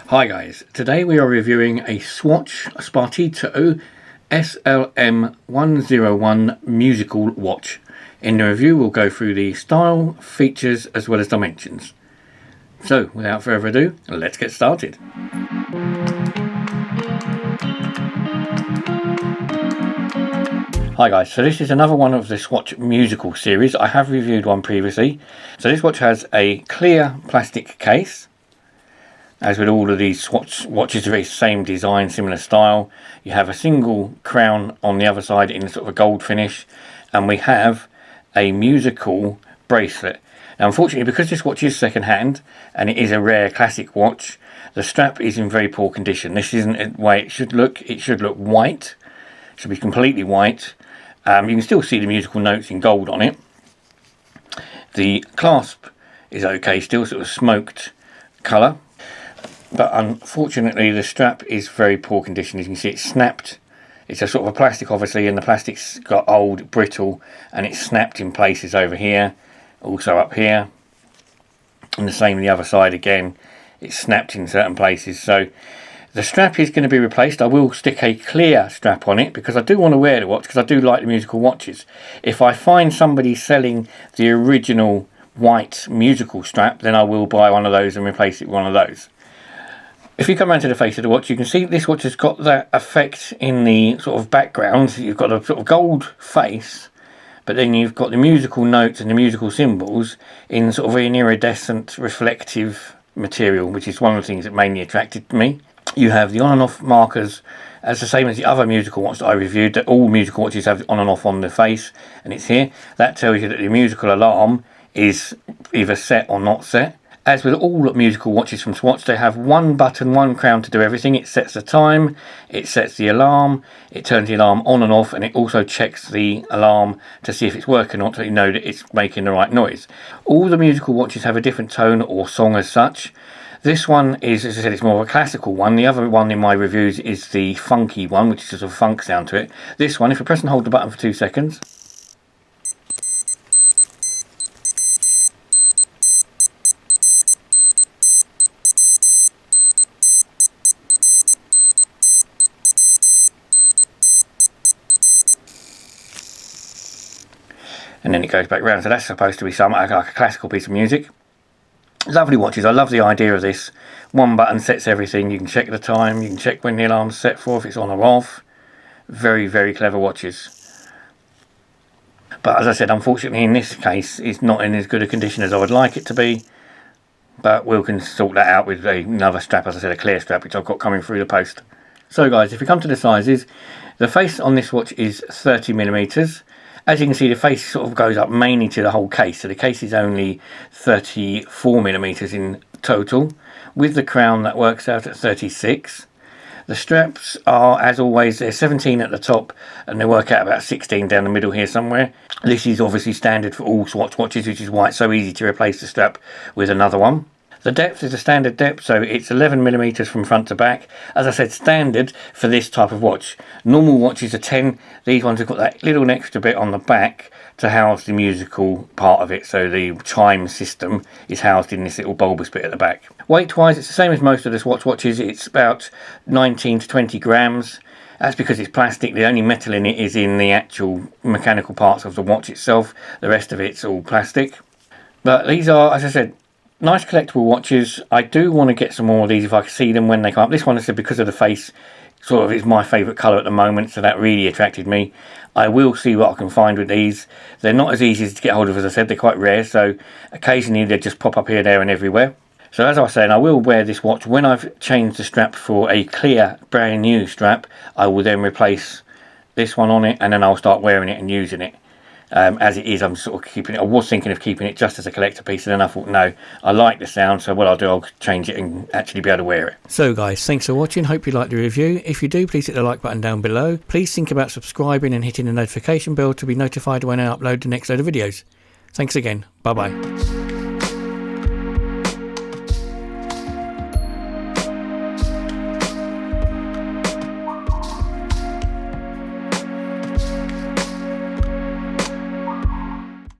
Hi guys, today we are reviewing a Swatch Spartito SLM101 musical watch. In the review we'll go through the style, features as well as dimensions. So without further ado, let's get started. Hi guys, so this is another one of the Swatch musical series. I have reviewed one previously. So this watch has a clear plastic case. As with all of these Swatch watches, very same design, similar style. You have a single crown on the other side in sort of a gold finish, and we have a musical bracelet. Now unfortunately, because this watch is second hand and it is a rare classic watch, the strap is in very poor condition. This isn't the way it should look. It should look white. It should be completely white. You can still see the musical notes in gold on it. The clasp is okay, still sort of smoked colour. But unfortunately the strap is very poor condition. As you can see, it's snapped. It's a sort of a plastic obviously, and the plastic's got old, brittle, and it's snapped in places over here, also up here, and the same the other side again. It's snapped in certain places. So the strap is going to be replaced. I will stick a clear strap on it because I do want to wear the watch, because I do like the musical watches. If I find somebody selling the original white musical strap, then I will buy one of those and replace it with one of those. If you come around to the face of the watch, you can see this watch has got that effect in the sort of background. You've got a sort of gold face, but then you've got the musical notes and the musical symbols in sort of an iridescent reflective material, which is one of the things that mainly attracted me. You have the on and off markers as the same as the other musical watch that I reviewed, that all musical watches have on and off on the face, and it's here. That tells you that the musical alarm is either set or not set. As with all musical watches from Swatch, they have one button, one crown to do everything. It sets the time, it sets the alarm, it turns the alarm on and off, and it also checks the alarm to see if it's working or not, so you know that it's making the right noise. All the musical watches have a different tone or song as such. This one is, as I said, it's more of a classical one. The other one in my reviews is the funky one, which is just a funk sound to it. This one, if you press and hold the button for 2 seconds, and then it goes back round. So that's supposed to be some like a classical piece of music. Lovely watches. I love the idea of this. One button sets everything. You can check the time. You can check when the alarm's set for, if it's on or off. Very, very clever watches. But as I said, unfortunately in this case, it's not in as good a condition as I would like it to be. But we can sort that out with another strap, as I said, a clear strap, which I've got coming through the post. So guys, if we come to the sizes, the face on this watch is 30mm. As you can see, the face sort of goes up mainly to the whole case. So the case is only 34mm in total. With the crown, that works out at 36. The straps are, as always, they're 17 at the top and they work out about 16 down the middle here somewhere. This is obviously standard for all Swatch watches, which is why it's so easy to replace the strap with another one. The depth is a standard depth, so it's 11mm from front to back. As I said, standard for this type of watch. Normal watches are 10. These ones have got that little extra bit on the back to house the musical part of it. So the chime system is housed in this little bulbous bit at the back. Weight-wise, it's the same as most of the Swatch watches. It's about 19 to 20 grams. That's because it's plastic. The only metal in it is in the actual mechanical parts of the watch itself. The rest of it's all plastic. But these are, as I said, nice collectible watches. I do want to get some more of these if I can see them when they come up. This one, I said, because of the face, sort of is my favourite colour at the moment, so that really attracted me. I will see what I can find with these. They're not as easy to get hold of, as I said. They're quite rare, so occasionally they just pop up here, there and everywhere. So as I was saying, I will wear this watch. When I've changed the strap for a clear, brand new strap, I will then replace this one on it, and then I'll start wearing it and using it. As it is, I'm sort of keeping it. I was thinking of keeping it just as a collector piece, and then I thought, no, I like the sound, so what I'll do, I'll change it and actually be able to wear it. So guys, thanks for watching. Hope you liked the review. If you do, please hit the like button down below. Please think about subscribing and hitting the notification bell to be notified when I upload the next load of videos. Thanks again. Bye bye.